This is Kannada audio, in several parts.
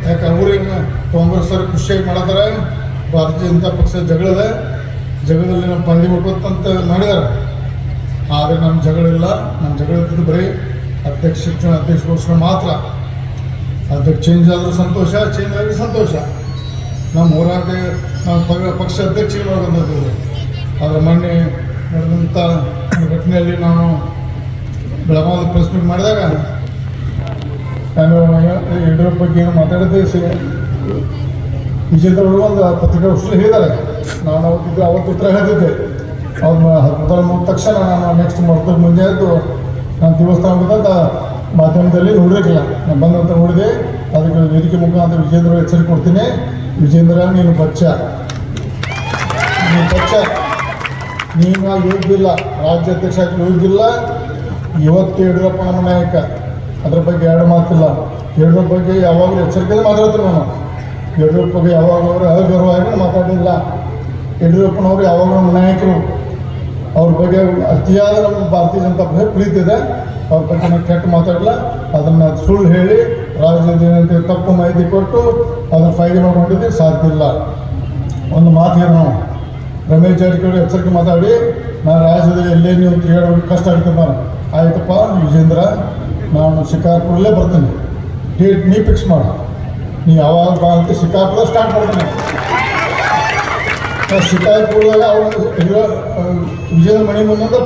ಯಾಕೆ ಅವ್ರೇನು ಕಾಂಗ್ರೆಸ್ ಅವ್ರು ಖುಷಿಯಾಗಿ ಮಾಡತಾರೆ, ಭಾರತೀಯ ಜನತಾ ಪಕ್ಷ ಜಗಳದಲ್ಲಿ ನಾವು ಪಾಲ್ಟಿ ಮಾಡ್ಬೇಕಂತ ಮಾಡಿದ್ದಾರೆ. ಆದರೆ ನಮ್ಮ ಜಗಳಿಲ್ಲ. ನಮ್ಮ ಜಗಳ ಇದ್ದಿದ್ದು ಬರೀ ಅಧ್ಯಕ್ಷಗೋಸ್ಕರ ಮಾತ್ರ. ಅದಕ್ಕೆ ಚೇಂಜ್ ಆದರೂ ಸಂತೋಷ, ಚೇಂಜ್ ಆಗಿ ಸಂತೋಷ. ನಮ್ಮ ಹೋರಾಟ ನಾವು ಪಕ್ಷ ಅಧ್ಯಕ್ಷರು ಬಂದಿದ್ದೀವಿ. ಆದರೆ ಮೊನ್ನೆ ನಡೆದಂಥ ಘಟನೆಯಲ್ಲಿ ನಾವು ಬೆಳಗಾವಿ ಪ್ರೆಸ್ ಮೀಟ್ ಮಾಡಿದಾಗ ಯಡಿಯೂರಪ್ಪ ಬಗ್ಗೆ ಏನು ಮಾತಾಡಿದ್ದೆ ವಿಜೇಂದ್ರ ಅವರು ಒಂದು ಪತ್ರಿಕಾಗೋಷ್ಠಿಯಲ್ಲಿ ಹೇಳಿದ್ದಾರೆ. ನಾನು ಅವತ್ತು ಉತ್ತರ ಹೇಳಿದ್ದೆ. ಅವ್ರು ಮೊದಲು ಮುಗಿದ ತಕ್ಷಣ ನಾನು ನೆಕ್ಸ್ಟ್ ಮುಂಜೆ ಎದ್ದು ನಾನು ದೇವಸ್ಥಾನದ ಮಾಧ್ಯಮದಲ್ಲಿ ನೋಡಿರಲಿಲ್ಲ. ನಾನು ಬಂದಂತ ನೋಡಿದೆ. ಅದಕ್ಕೆ ವೇದಿಕೆ ಮುಖಾಂತರ ವಿಜೇಂದ್ರ ಎಚ್ಚರಿಕೆ ಕೊಡ್ತೀನಿ. ವಿಜೇಂದ್ರ, ನೀನು ಬಚ್ಚ, ನೀನು ಯೋಗ್ಯಿಲ್ಲ, ರಾಜ್ಯಾಧ್ಯಕ್ಷ ಆಗಿ ಯೋಗ್ಯಿಲ್ಲ. ಇವತ್ತು ಯಡಿಯೂರಪ್ಪ ನಮ್ಮ ನಾಯಕ, ಅದ್ರ ಬಗ್ಗೆ ಎರಡು ಮಾತಿಲ್ಲ. ಯಡಿಯೂರಪ್ಪ ಬಗ್ಗೆ ಯಾವಾಗಲೂ ಎಚ್ಚರಿಕೆಯಲ್ಲಿ ಮಾತಾಡ್ತೀನಿ ನಾನು. ಯಡಿಯೂರಪ್ಪ ಬಗ್ಗೆ ಯಾವಾಗ ಅವರು ಅಗೌರವಾಗಿ ಮಾತಾಡಿಲ್ಲ. ಯಡಿಯೂರಪ್ಪನವರು ಯಾವಾಗ ನಮ್ಮ ನಾಯಕರು. ಅವ್ರ ಬಗ್ಗೆ ಅತಿಯಾದ ನಮ್ಮ ಭಾರತೀಯ ಜನತಾ ಪಕ್ಷ ಪ್ರೀತಿ ಇದೆ. ಅವ್ರ ಬಗ್ಗೆ ನಾವು ಕೆಟ್ಟ ಮಾತಾಡಲ್ಲ. ಅದನ್ನು ಸುಳ್ಳು ಹೇಳಿ ರಾಜ್ಯದ ತಪ್ಪು ಮಾಹಿತಿ ಕೊಟ್ಟು ಅದನ್ನು ಫೈದೆ ಮಾಡ್ಕೊಂಡಿದ್ದು ಸಾಧ್ಯ ಇಲ್ಲ. ಒಂದು ಮಾತಿಗೆ ನಾವು ರಮೇಶ್ ಜಾರಕಿಹೊಳಿ ಎಚ್ಚರಿಕೆ ಮಾತಾಡಿ, ನಾನು ರಾಜ್ಯದಲ್ಲಿ ಎಲ್ಲೇ ನೀವು ತಿರುಗಾಡೋದು ಕಷ್ಟ ಆಗ್ತದೆ. ನಾನು ಆಯ್ತಪ್ಪ ವಿಜೇಂದ್ರ, ನಾನು ಶಿಕಾರ್ಪುರಲ್ಲೇ ಬರ್ತೀನಿ, ಡೇಟ್ ನೀ ಫಿಕ್ಸ್ ಮಾಡು. ನೀ ಯಾವಾಗ ಬಾ ಅಂತ ಶಿಕಾರ್ಪುರ ಸ್ಟಾರ್ಟ್ ಮಾಡ್ತೀನಿ. ಶಿಕಾರ್ಪುರದಾಗ ಅವನು ವಿಜೇಂದ್ರ ಮಣಿ ಮುಂದೆ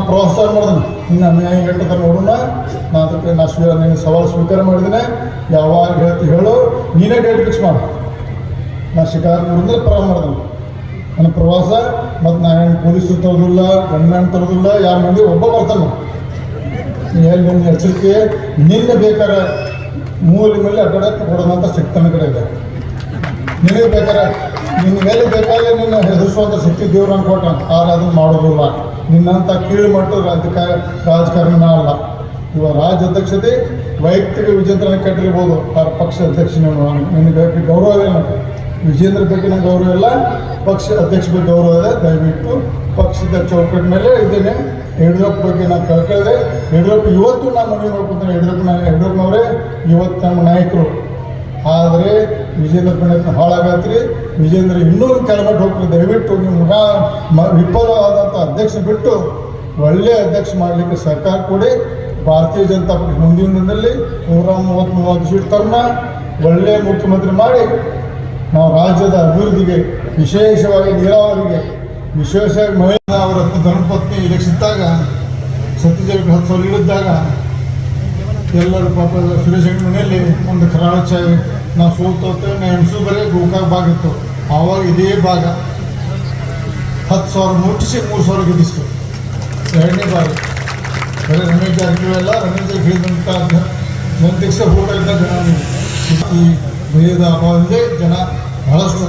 ಪ್ರವಾಸ ಮಾಡಿದನು. ಇನ್ನು ಅನ್ಯಾಯ ಗಂಟೆ ನೋಡೋಣ. ನಾನು ಅದಕ್ಕೆ ನೀನು ಸವಾಲು ಸ್ವೀಕಾರ ಮಾಡಿದ್ದೇನೆ. ಯಾವಾಗ ಹೇಳು, ನೀನೇ ಡೇಟ್ ಫಿಕ್ಸ್ ಮಾಡು. ನಾನು ಶಿಕಾರ್ಪುರದಿಂದ ಪ್ರಾರಂಭ ಮಾಡಿದೆನು ನನ್ನ ಪ್ರವಾಸ. ಮತ್ತು ನಾನು ಪೊಲೀಸರು ತರೋದಿಲ್ಲ, ಗಣ್ಮ್ಯಾನ್ ತರೋದಿಲ್ಲ, ಯಾರ ಮಂದಿ ಒಬ್ಬ ಬರ್ತಾನೆ. ಎಲ್ಲಿ ನಿನ್ನ ಎಚ್ಚರಿಕೆ ನಿನ್ನೆ ಬೇಕಾದ್ರೆ ಮೂಲೆ ಮೇಲೆ ಅಡ್ಡಾಡಕ್ಕೆ ಕೊಡೋದಂತ ಸಿಗ್ತಾನೆ ಕಡೆ ಇದೆ. ನಿನಗೆ ಬೇಕಾದ್ರೆ ನಿನ್ಗೆಲ್ಲಿ ಬೇಕಾದ್ರೆ ನಿನ್ನ ಹೆದರಿಸುವಂಥ ಶಕ್ತಿ ದೇವ್ರನ್ನ ಕೊಟ್ಟ. ಆದರೆ ಅದನ್ನು ಮಾಡೋದಿಲ್ಲ. ನಿನ್ನಂಥ ಕೀಳು ಮಟ್ಟದ ರಾಜಕಾರಣ ಅಲ್ಲ. ಇವಾಗ ರಾಜ್ಯ ಅಧ್ಯಕ್ಷತೆ ವೈಯಕ್ತಿಕ ವಿಜೇಂದ್ರನ ಕಟ್ಟಿರ್ಬೋದು. ಆ ಪಕ್ಷ ಅಧ್ಯಕ್ಷ ನಿನಗೆ ಗೌರವ ಇಲ್ಲ. ವಿಜೇಂದ್ರ ಬಗ್ಗೆ ನಂಗೆ ಗೌರವ ಇಲ್ಲ, ಪಕ್ಷ ಅಧ್ಯಕ್ಷ ಬಗ್ಗೆ ಗೌರವ ಇದೆ. ದಯವಿಟ್ಟು ಪಕ್ಷದ ಚೌಕಟ್ಟಿನ ಮೇಲೆ ಇದ್ದೇನೆ. ಯಡಿಯೂರಪ್ಪ ಬಗ್ಗೆ ನಾನು ಕೇಳ್ಕೊಳ್ಳದೆ. ಯಡಿಯೂರಪ್ಪ ಇವತ್ತು ನಾನು ಮನವಿ ಮಾಡ್ಕೊತೀನಿ. ಯಡಿಯೂರಪ್ಪನವರೇ ಇವತ್ತು ನಮ್ಮ ನಾಯಕರು. ಆದರೆ ವಿಜೇಂದ್ರ ಪಂಡಿತ್ ಹಾಳಾಗತ್ರಿ. ವಿಜೇಂದ್ರ ಇನ್ನೂ ಕೆಳಮಟ್ಟ ಹೋಗ್ತದೆ. ದಯವಿಟ್ಟು ನಿಮ್ಮ ವಿಫಲವಾದಂಥ ಅಧ್ಯಕ್ಷ ಬಿಟ್ಟು ಒಳ್ಳೆಯ ಅಧ್ಯಕ್ಷ ಮಾಡಲಿಕ್ಕೆ ಸರ್ಕಾರ ಕೊಡಿ. ಭಾರತೀಯ ಜನತಾ ಪಕ್ಷ ಮುಂದಿನ ದಿನದಲ್ಲಿ 130 ಸೀಟ್ ತರೋಣ. ಒಳ್ಳೆಯ ಮುಖ್ಯಮಂತ್ರಿ ಮಾಡಿ ನಾವು ರಾಜ್ಯದ ಅಭಿವೃದ್ಧಿಗೆ, ವಿಶೇಷವಾಗಿ ನೀರಾವರಿಗೆ, ವಿಶೇಷವಾಗಿ ಮಹಿಳಾ ಅವರ ಧರ್ಮಪತ್ನಿ ಎಲೆಕ್ಷನ್ ಇದ್ದಾಗ ಸತ್ಯಜೀವಿ 10 ಸಾವಿರ ಇಳಿದಾಗ ಎಲ್ಲರೂ ಪಾಪ ಸುರೇಶ್ ಅಂಗಡಿ ಮನೆಯಲ್ಲಿ ಒಂದು ಕರಾಳ ಚಾಯ್ ನಾವು ಸೋತೋತೆ. ಎಣಸು ಬರೀ ಗೋಕಾಕ್ ಭಾಗ ಇತ್ತು. ಆವಾಗ ಇದೇ ಭಾಗ 10,000 ಮುಟ್ಟಿಸಿ 3,000 ಗೆದ್ದಿಸ್ತು. ಎರಡನೇ ಬಾರಿ ಬರೀ ರಮೇಶ್ ಜಾರಕಿಹೊಳಿ ಎಲ್ಲ ರಮೇಶ್ ಜಾರಕಿಹೊಳಿ ಹೇಳಿದಂಥ ಜನತೆಗೆ ಹೋರಾಟ ಜನ ಈ ಭಯದ ಅಭಾವದಿಂದ ಜನ ಬಹಳಷ್ಟು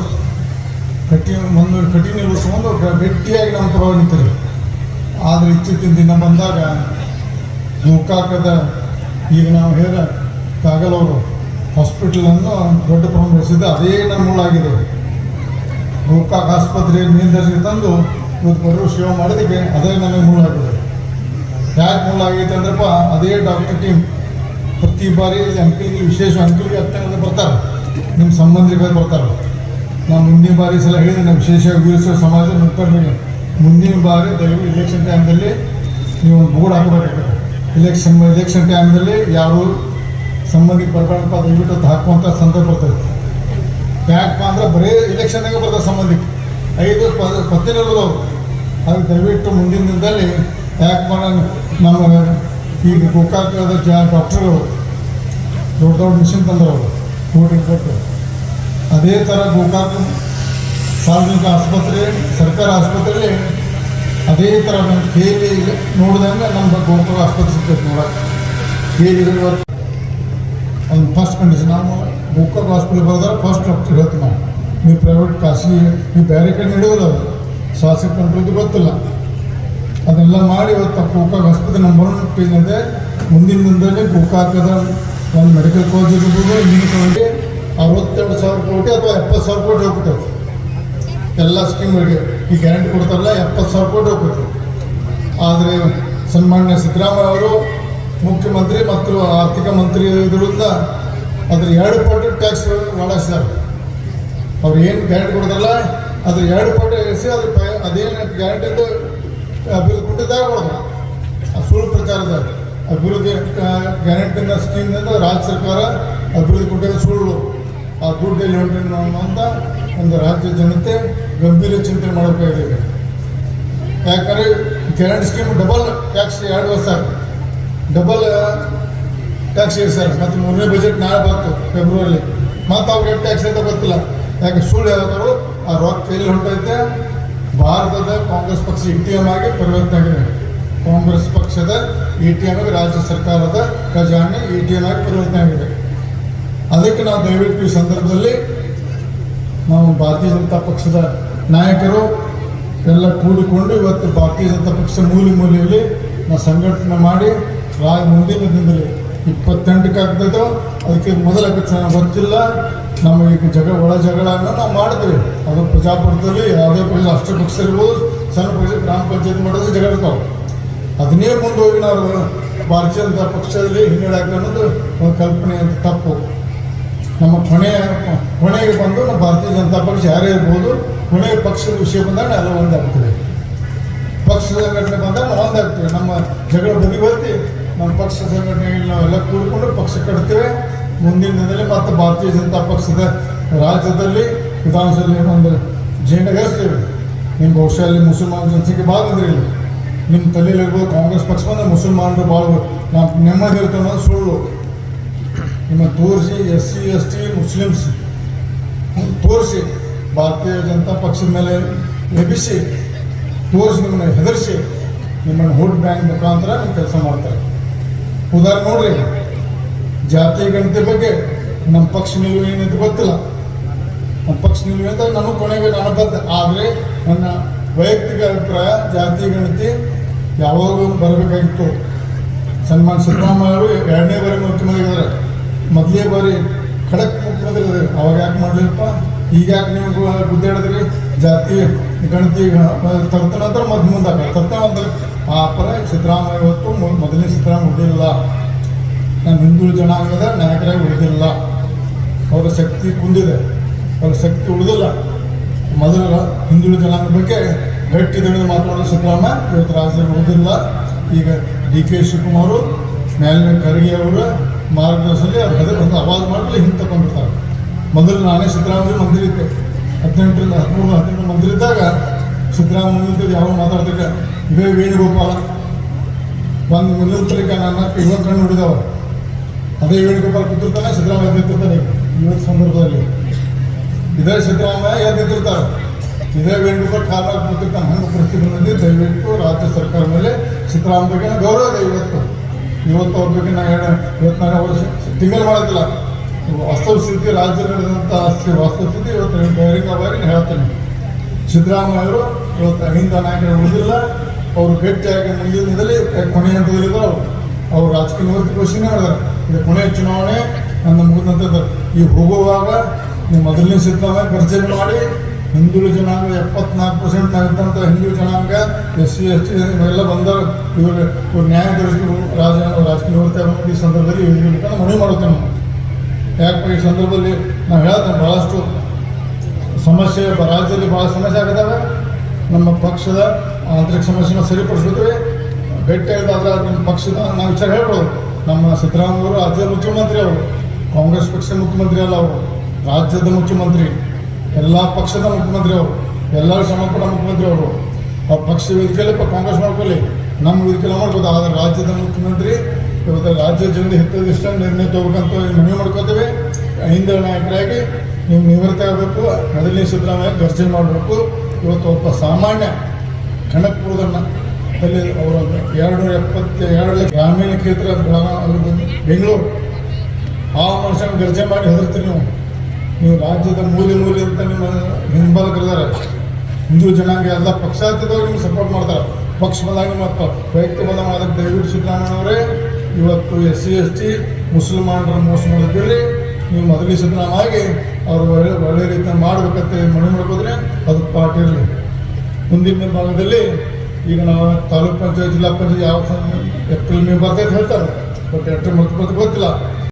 ಕಠಿಣ ಇಳಿಸ್ಕೊಂಡು ಗಟ್ಟಿಯಾಗಿ ನಮ್ಮ ಪರವಾಗಿ ನಿಂತಿದ್ರು. ಆದರೆ ಇತ್ತೀಚಿನ ದಿನ ಬಂದಾಗ ಗೋಕಾಕದ ಈಗ ನಾವು ಹೇಳ ಕಾಗಲ್ ಅವರು ಹಾಸ್ಪಿಟಲನ್ನು ದೊಡ್ಡ ಪ್ರಮಾಣ ಬೆಳೆಸಿದ್ದು ಅದೇ ನಮ್ಮ ಮೂಲಾಗಿದೆ. ಗೋಕಾಕ್ ಆಸ್ಪತ್ರೆ ಮೇಲ್ದರ್ಜೆಗೆ ತಂದು ಇವತ್ತು ಬರೋ ಸೇವೆ ಮಾಡೋದಕ್ಕೆ ಅದೇ ನಮಗೆ ಮೂಲಾಗಿದೆ. ಯಾಕೆ ಮೂಲಾಗೈತೆ ಅಂದ್ರಪ್ಪ, ಅದೇ ಡಾಕ್ಟರ್ ಟೀಮ್ ಪ್ರತಿ ಬಾರಿ ಅಂಕಲ್ಗೆ ವಿಶೇಷ ಅಂಕಲ್ಗೆ ಅತ್ಯಂತ ಬರ್ತಾರೆ, ನಿಮ್ಮ ಸಂಬಂಧಿಕರು ಬರ್ತಾರೆ. ನಾನು ಮುಂದಿನ ಬಾರಿ ಸಲ ಹೇಳಿದೆ, ನಾವು ವಿಶೇಷವಾಗಿ ವೀರಶೈವ ಸಮಾಜ ಮುಖಂಡರಿಗೆ ಮುಂದಿನ ಬಾರಿ ದಯವಿಟ್ಟು ಇಲೆಕ್ಷನ್ ಟೈಮ್ದಲ್ಲಿ ನೀವು ಒಂದು ಬೋರ್ಡ್ ಹಾಕಬೇಕಾಗ್ತದೆ. ಇಲೆಕ್ಷನ್ ಟೈಮ್ದಲ್ಲಿ ಯಾರು ಸಂಬಂಧಿಕ ಬರ್ಬೇಡಪ್ಪ ದಯವಿಟ್ಟು ಅದು ಹಾಕುವಂಥ ಸಂದರ್ಭ ಬರ್ತದೆ. ಯಾಕಪ್ಪ ಅಂದ್ರೆ ಬರೀ ಇಲೆಕ್ಷನ್ನಾಗೆ ಬರ್ತಾರೆ ಸಂಬಂಧಿಕ 5 ಪತ್ತಿನವರು. ಅದಕ್ಕೆ ದಯವಿಟ್ಟು ಮುಂದಿನ ದಿನದಲ್ಲಿ ಯಾಕಪ್ಪ ನಮ್ಮ ಈಗ ಗೋಕಾಕದ ಡಾಕ್ಟರ್ಗಳು ದೊಡ್ಡ ಮಿಷನ್ ತಂದವರು ಕೋಟಿ ಕೊಟ್ಟು. ಅದೇ ಥರ ಗೋಕಾಕ ಸಾರ್ವಜನಿಕ ಆಸ್ಪತ್ರೆ, ಸರ್ಕಾರ ಆಸ್ಪತ್ರೆಯಲ್ಲಿ ಅದೇ ಥರ ನಮ್ಮ ಕೇಳಿ ನೋಡಿದಂಗೆ ನಮ್ಮ ಗೋಕಾಕ ಆಸ್ಪತ್ರೆ ಸಿಗ್ತೈತೆ ನೋಡೋಕೆ. ಕೇಳಿ ಒಂದು ಫಸ್ಟ್ ಕಂಡೀಷನ್ ನಾವು ಗೋಕಾಕ ಹಾಸ್ಪಿಟಲ್ ಬರೋದಾದ್ರೆ ಫಸ್ಟ್ ಡಾಕ್ಟರ್ ಹೇಳ್ತೀವಿ ನಾವು. ನೀವು ಪ್ರೈವೇಟ್ ಖಾಸಗಿ ನೀವು ಬೇರೆ ಕಡೆ ನಡೆಯೋದು ಅದು ಶ್ವಾಸ ಕಂಟ್ರೋಲ್ದು ಗೊತ್ತಿಲ್ಲ. ಅದೆಲ್ಲ ಮಾಡಿ ಇವತ್ತು ಗೋಕಾಕ್ ಆಸ್ಪತ್ರೆ ನಂಬರ್ 1 ಪೇಜ್ ಇದೆ. ಮುಂದಿನ ದಿನದಲ್ಲಿ ಗೋಕಾಕದ ಒಂದು ಮೆಡಿಕಲ್ ಕಾಲೇಜ್ ಇರ್ಬೋದು, ಇಂಜಿನಿಯರಿಂಗ್ 62,000 ಕೋಟಿ ಅಥವಾ 70,000 ಕೋಟಿ ಹೋಗ್ತದೆ ಎಲ್ಲ ಸ್ಕೀಮ್ಗಳಿಗೆ. ಈ ಗ್ಯಾರಂಟಿ ಕೊಡ್ತಾರಲ್ಲ 70,000 ಕೋಟಿ ಹೋಗ್ತದೆ. ಆದರೆ ಸನ್ಮಾನ್ಯ ಸಿದ್ದರಾಮಯ್ಯ ಅವರು ಮುಖ್ಯಮಂತ್ರಿ ಮತ್ತು ಆರ್ಥಿಕ ಮಂತ್ರಿ ಇದರಿಂದ ಅದ್ರ 2 ಪಟ್ಟು ಟ್ಯಾಕ್ಸ್ ಮಾಡಿಸ್ತಾರೆ. ಅವ್ರು ಏನು ಗ್ಯಾರಂಟಿ ಕೊಡೋದಲ್ಲ, ಅದ್ರ 2 ಪಟ್ಟು ಎಸಿ ಅದೇನು ಗ್ಯಾರಂಟಿದ್ದು ಅಭಿವೃದ್ಧಿ ಕುಂಠಿದಾಗ ಕೊಡೋದು. ಆ ಸುಳ್ಳು ಪ್ರಚಾರದ ಅಭಿವೃದ್ಧಿ ಗ್ಯಾರಂಟಿನ ಸ್ಕೀಮ್ನಿಂದ ರಾಜ್ಯ ಸರ್ಕಾರ ಅಭಿವೃದ್ಧಿ ಕುಂಠಿದ ಸುಳ್ಳು. ಆ ದುಡ್ಡು ಎಲ್ಲಿ ಹೊಂಟಿನ ಅಂತ ಒಂದು ರಾಜ್ಯ ಜನತೆ ಗಂಭೀರ ಚಿಂತನೆ ಮಾಡಬೇಕಾಗಿದೆ. ಯಾಕಂದರೆ ಗ್ಯಾರಂಟಿ ಸ್ಕೀಮ್ ಡಬಲ್ ಟ್ಯಾಕ್ಸ್ 2 ವರ್ಷ ಡಬಲ್ ಟ್ಯಾಕ್ಸ್ ಸರ್. ಮತ್ತು 3ನೇ ಬಜೆಟ್ ನಾಳೆ ಬಂತು ಫೆಬ್ರವರಿ. ಮತ್ತು ಅವ್ರಿಗೆ ಟ್ಯಾಕ್ಸ್ ಅಂತ ಗೊತ್ತಿಲ್ಲ. ಯಾಕೆ ಸುಳ್ಳು ಹೇಳಿದವರು ಆ ರೊಕ್ಕ ಎಲ್ಲಿ ಹೊಂಟೈತೆ. ಭಾರತದ ಕಾಂಗ್ರೆಸ್ ಪಕ್ಷ ATM ಆಗಿ ಪರಿವರ್ತನೆ ಆಗಿದೆ. ಕಾಂಗ್ರೆಸ್ ಪಕ್ಷದ ATM ಆಗಿ ರಾಜ್ಯ ಸರ್ಕಾರದ ಖಜಾನೆ ATM ಆಗಿ ಪರಿವರ್ತನೆ ಆಗಿದೆ. ಅದಕ್ಕೆ ನಾವು ದಯವಿಟ್ಟು ಈ ಸಂದರ್ಭದಲ್ಲಿ ನಾವು ಭಾರತೀಯ ಜನತಾ ಪಕ್ಷದ ನಾಯಕರು ಎಲ್ಲ ಕೂಡಿಕೊಂಡು ಇವತ್ತು ಭಾರತೀಯ ಜನತಾ ಪಕ್ಷ ಮೂಲೆಯಲ್ಲಿ ನಾವು ಸಂಘಟನೆ ಮಾಡಿ ಮುಂದಿನ ದಿನದಲ್ಲಿ 28ಕ್ಕೆ ಆಗ್ತದೋ ಅದಕ್ಕೆ ಮೊದಲ ಚುನಾವಣೆ ಗೊತ್ತಿಲ್ಲ. ನಮ್ಮ ಈಗ ಒಳ ಜಗಳವನ್ನು ನಾವು ಮಾಡ್ತೀವಿ. ಅದು ಪ್ರಜಾಪ್ರಭುತ್ವದಲ್ಲಿ ಯಾವುದೇ ಪಕ್ಷ ರಾಷ್ಟ್ರ ಪಕ್ಷ ಇರ್ಬೋದು, ಸಣ್ಣ ಪಕ್ಷ ಗ್ರಾಮ ಪಂಚಾಯತ್ ಮಾಡೋದು ಜಗಳ ಇರ್ತಾವೆ. ಅದನ್ನೇ ಮುಂದೆ ಹೋಗಿ ನಾವು ಭಾರತೀಯ ಜನತಾ ಪಕ್ಷದಲ್ಲಿ ಹಿನ್ನಡೆ ಆಗ್ತದೆ ಅನ್ನೋದು ಒಂದು ಕಲ್ಪನೆ ಅಂತ ತಪ್ಪು. ನಮ್ಮ ಕೊನೆಗೆ ಬಂದು ನಮ್ಮ ಭಾರತೀಯ ಜನತಾ ಪಕ್ಷ ಯಾರೇ ಇರ್ಬೋದು, ಕೊನೆಯ ಪಕ್ಷದ ವಿಷಯ ಬಂದಾಗ ಎಲ್ಲ ಒಂದಾಗ್ತದೆ. ಪಕ್ಷ ಸಂಘಟನೆ ಬಂದಾಗ ನಾವು ಒಂದಾಗ್ತೇವೆ. ನಮ್ಮ ಜಗಳ ಬದಿಗೊತ್ತಿ ನಮ್ಮ ಪಕ್ಷ ಸಂಘಟನೆಯಲ್ಲಿ ನಾವೆಲ್ಲ ಕೂಡಿಕೊಂಡು ಪಕ್ಷ ಕಟ್ತೇವೆ. ಮುಂದಿನ ದಿನದಲ್ಲಿ ಮತ್ತು ಭಾರತೀಯ ಜನತಾ ಪಕ್ಷದ ರಾಜ್ಯದಲ್ಲಿ ವಿಧಾನಸಭೆಯಲ್ಲಿ ಒಂದು ಜೇಂಡಗೇರಿಸ್ತೇವೆ. ನಿಮ್ಮ ಬಹುಶಃ ಅಲ್ಲಿ ಮುಸಲ್ಮಾನ ಜನಸಂಖ್ಯೆ ಭಾಳ ಬಂದಿರಲಿಲ್ಲ. ನಿಮ್ಮ ತಲೆಯಲ್ಲಿರ್ಬೋದು ಕಾಂಗ್ರೆಸ್ ಪಕ್ಷ ಬಂದರೆ ಮುಸಲ್ಮಾನರು ಭಾಳ ನಾವು ನೆಮ್ಮದಿ ಇರ್ತೇವೆ ಅನ್ನೋದು ಸುಳ್ಳು. ನಿಮ್ಮ ತೋರಿಸಿ SC ST ಮುಸ್ಲಿಮ್ಸ್ ತೋರಿಸಿ ಭಾರತೀಯ ಜನತಾ ಪಕ್ಷದ ಮೇಲೆ ಎಬ್ಬಿಸಿ ತೋರಿಸಿ ನಿಮ್ಮನ್ನು ಹೆದರಿಸಿ ನಿಮ್ಮನ್ನು ವೋಟ್ ಬ್ಯಾಂಕ್ ಮುಖಾಂತರ ನೀವು ಕೆಲಸ ಮಾಡ್ತಾರೆ. ಉದಾಹರಣೆ ನೋಡ್ರಿ, ಜಾತಿ ಗಣತಿ ಬಗ್ಗೆ ನಮ್ಮ ಪಕ್ಷ ನಿಲುವು ಏನಂತ ಗೊತ್ತಿಲ್ಲ. ನಮ್ಮ ಪಕ್ಷ ನಿಲುವು ಅಂತ ನನಗೆ ಕೊನೆಗೆ ನಾನು ಬದ್ಧ. ಆದರೆ ನನ್ನ ವೈಯಕ್ತಿಕ ಅಭಿಪ್ರಾಯ ಜಾತಿ ಗಣತಿ ಯಾವಾಗ ಬರಬೇಕಾಗಿತ್ತು. ಸನ್ಮಾನ್ ಸಿದ್ದರಾಮಯ್ಯ ಅವರು 2ನೇ ಬಾರಿ ಮುಖ್ಯಮಂತ್ರಿ ಇದ್ದಾರೆ. ಮೊದಲೇ ಬಾರಿ ಖಡಕ್ ಮುಖ್ಯಮಂತ್ರಿ ಇದ್ದಾರೆ. ಅವಾಗ ಯಾಕೆ ಮಾಡಲಿಲ್ಲಪ್ಪ? ಈಗ ಯಾಕೆ ನೀವು ಗುದ್ದಾಡಿದ್ರಿ? ಜಾತಿ ಗಣತಿ ತರ್ತ ನಂತರ ಮುಂದೆ ತರ್ತೇವೆ ಅಂದ್ರೆ ಆ ಪರ ಸಿದ್ದರಾಮಯ್ಯ ಇವತ್ತು ಮೊದಲನೇ ಸಿದ್ದರಾಮಯ್ಯ ಉಳಿದಿಲ್ಲ. ನಮ್ಮ ಹಿಂದೂ ಜನಾಂಗದ ನಾಯಕರಾಗಿ ಉಳಿದಿಲ್ಲ. ಅವರ ಶಕ್ತಿ ಕುಂದಿದೆ, ಅವರ ಶಕ್ತಿ ಉಳಿದಿಲ್ಲ. ಮೊದಲ ಹಿಂದುಳಿದ ಜನಾಂಗ ಬಗ್ಗೆ ಗಟ್ಟಿ ದಣಿದು ಮಾತನಾಡೋ ಸಿದ್ದರಾಮಯ್ಯ ಇವತ್ತು ರಾಜ್ಯದಲ್ಲಿ ಉಳಿದಿಲ್ಲ. ಈಗ DK ಶಿವಕುಮಾರ್ ಮೇಲಿನ ಖರ್ಗೆ ಅವರ ಮಾರ್ಗದರ್ಶನದಲ್ಲಿ ಅವ್ರು ಒಂದು ಅವಾಜ್ ಮಾಡಲಿ ಹಿಂದೆ ತಗೊಂಡಿರ್ತಾರೆ. ಮೊದಲು ನಾನೇ ಸಿದ್ದರಾಮಯ್ಯ ಮಂತ್ರಿ ಇದ್ದೆ. 18 ಮಂತ್ರಿ ಇದ್ದಾಗ ಸಿದ್ದರಾಮಯ್ಯ ಯಾವ ಮಾತಾಡ್ತಿದ್ದೆ. ಇದೇ ವೇಣುಗೋಪಾಲ ಒಂದು ನಿಲ್ಲುತ್ತಲಿಕ್ಕೆ ನನ್ನ ಇವಾಗ ಕಣ್ಣು ಹಿಡಿದವ. ಅದೇ ವೇಣುಗೋಪಾಲ ಕೂತಿರ್ತಾನೆ, ಸಿದ್ದರಾಮಯ್ಯ ನಿಂತಿರ್ತಾನೆ. ಇವತ್ತು ಸಂದರ್ಭದಲ್ಲಿ ಇದೇ ಸಿದ್ದರಾಮಯ್ಯ ಎದ್ದು ನಿಂತಿರ್ತಾರೆ, ಇದೇ ವೇಣುಗೋಪಾಲ ಕಾಲ ಕೂತಿರ್ತಾನೆ. ಹಂಗೆ ಪರಿಸ್ಥಿತಿ ಬಂದಿದ್ದು. ದಯವಿಟ್ಟು ರಾಜ್ಯ ಸರ್ಕಾರ ಮೇಲೆ ಸಿದ್ದರಾಮಯ್ಯ ಬಗ್ಗೆ ಗೌರವ ಇದೆ. ಇವತ್ತು ಅವ್ರ ಬಗ್ಗೆ ನಾನು ಇವತ್ತು ವರ್ಷ ತಿಂಗಳು ಮಾಡೋದಿಲ್ಲ. ವಾಸ್ತವ ಸ್ಥಿತಿ ರಾಜ್ಯ ನಡೆದಂಥ ವಾಸ್ತವ ಸ್ಥಿತಿ ಇವತ್ತು ಬಹಿರಂಗವಾಗಿ ಹೇಳ್ತೇನೆ. ಸಿದ್ದರಾಮಯ್ಯ ಅವರು ಇವತ್ತು ಅಹಿಂದ ನಾಯಕರು ಉಳಿದಿಲ್ಲ. ಅವರು ಗಟ್ಟಿಯಾಗಿ ಮುಂದಿನ ದಿನದಲ್ಲಿ ಕೊನೆಯ ಹಂತದಲ್ಲಿದ್ದರು. ಅವರು ರಾಜಕೀಯ ನಿವೃತ್ತಿ ಘೋಷಣೆ ಮಾಡಿದ್ದಾರೆ. ಇದು ಕೊನೆಯ ಚುನಾವಣೆ ನನ್ನ ಮುಗಿದಂಥದ್ದು. ಈ ಹೋಗುವಾಗ ನೀವು ಮೊದಲನೇ ಸಿದ್ದರಾಮಯ್ಯ ಗರ್ಜನೆ ಮಾಡಿ ಹಿಂದುಳಿದ ಜನಾಂಗ 74% ಇದ್ದಂಥ ಹಿಂದೂ ಜನಾಂಗ SC ST ಇವೆಲ್ಲ ಬಂದವರು ಇವರು ನ್ಯಾಯ ದೊರಕಿದ್ರು. ರಾಜಕೀಯ ನಿವೃತ್ತಿ ಈ ಸಂದರ್ಭದಲ್ಲಿ ಮನವಿ ಮಾಡುತ್ತೇವೆ ನಾವು. ಯಾಕೆ ಈ ಸಂದರ್ಭದಲ್ಲಿ ನಾವು ಹೇಳ್ತೇವೆ, ಭಾಳಷ್ಟು ಸಮಸ್ಯೆ ರಾಜ್ಯದಲ್ಲಿ ಭಾಳ ಸಮಸ್ಯೆ ಆಗಿದ್ದಾವೆ. ನಮ್ಮ ಪಕ್ಷದ ಆಂತರಿಕ ಸಮಸ್ಯೆನ ಸರಿಪಡಿಸ್ಕೊತೀವಿ. ಭೇಟಿಯಾಗಿದ್ದಾದ್ರೆ ನಿಮ್ಮ ಪಕ್ಷದ ನಾವು ವಿಚಾರ ಹೇಳ್ಬೋದು. ನಮ್ಮ ಸಿದ್ದರಾಮಯ್ಯ ಅವರು ರಾಜ್ಯದ ಮುಖ್ಯಮಂತ್ರಿ, ಅವರು ಕಾಂಗ್ರೆಸ್ ಪಕ್ಷದ ಮುಖ್ಯಮಂತ್ರಿ ಅಲ್ಲ, ಅವರು ರಾಜ್ಯದ ಮುಖ್ಯಮಂತ್ರಿ, ಎಲ್ಲ ಪಕ್ಷದ ಮುಖ್ಯಮಂತ್ರಿ, ಅವರು ಎಲ್ಲರೂ ಸಮರ್ಪಣ ಮುಖ್ಯಮಂತ್ರಿ. ಅವರು ಅವ್ರ ಪಕ್ಷ ವೇದಿಕೆಯಲ್ಲಿ ಕಾಂಗ್ರೆಸ್ ಮಾಡ್ಕೊಳ್ಳಿ, ನಮ್ಮ ವೇದಿಕೆಲ್ಲ ಮಾಡ್ಬೋದು. ಆದರೆ ರಾಜ್ಯದ ಮುಖ್ಯಮಂತ್ರಿ ಇವತ್ತು ರಾಜ್ಯ ಜನತೆ ಹಿತದೃಷ್ಟ ನಿರ್ಣಯ ತಗೋಬೇಕಂತ ಮನವಿ ಮಾಡ್ಕೋತೇವೆ. ಹಿಂದೆ ನಾಯಕರಾಗಿ ನೀವು ನಿವೃತ್ತಿ ಆಗಬೇಕು. ಮೊದಲನೇ ಸಿದ್ದರಾಮಯ್ಯ ಗರ್ಜನೆ ಮಾಡಬೇಕು. ಇವತ್ತು ಒಬ್ಬ ಸಾಮಾನ್ಯ ಕನಕಪುರದನ್ನು ಅವರು 272 ಗ್ರಾಮೀಣ ಕ್ಷೇತ್ರ ಬೆಂಗಳೂರು ಆ ಮನುಷ್ಯನ ಗರ್ಜನೆ ಮಾಡಿ ಹೆದರ್ತೀರಿ ನೀವು ರಾಜ್ಯದ ಮೂಲೆ ಅಂತ ನಿಮ್ಮ ಹಿಂಬಾಲಕರಿದ್ದಾರೆ. ಹಿಂದೂ ಜನಾಂಗ ಎಲ್ಲ ಪಕ್ಷಾತೀತವಾಗಿ ನಿಮ್ಗೆ ಸಪೋರ್ಟ್ ಮಾಡ್ತಾರೆ. ಪಕ್ಷ ಬಂದಾಗ ನಿಮ್ಮ ವೈಯಕ್ತಿಕ ಬಂದಾಗ ಅದಕ್ಕೆ ದಯವಿಟ್ಟು ಸಿದ್ದರಾಮಯ್ಯವರೇ ಇವತ್ತು SC ST ಮುಸಲ್ಮಾನರ ಮೋಸ ಮಾಡೋದ್ರಲ್ಲಿ ನೀವು ಮೊದಲೇ ಸಿದ್ದರಾಮಯ್ಯಗೆ ಅವರು ಒಳ್ಳೆ ರೀತಿಯ ಮಾಡಬೇಕಂತ ಮನವಿ ಮಾಡ್ಕೋದ್ರೆ ಅದು ಪಾರ್ಟಿ ಇರಲಿ. ಮುಂದಿನ ಭಾಗದಲ್ಲಿ ಈಗ ನಾವು ತಾಲೂಕ್ ಪಂಚಾಯತ್ ಜಿಲ್ಲಾ ಪಂಚಾಯತ್ ಯಾವ ಏಪ್ರಿಲ್ ಮೇ ಬರ್ತೈತೆ ಹೇಳ್ತಾರೆ, ಬಟ್ ಎಷ್ಟು ಗೊತ್ತಿಲ್ಲ.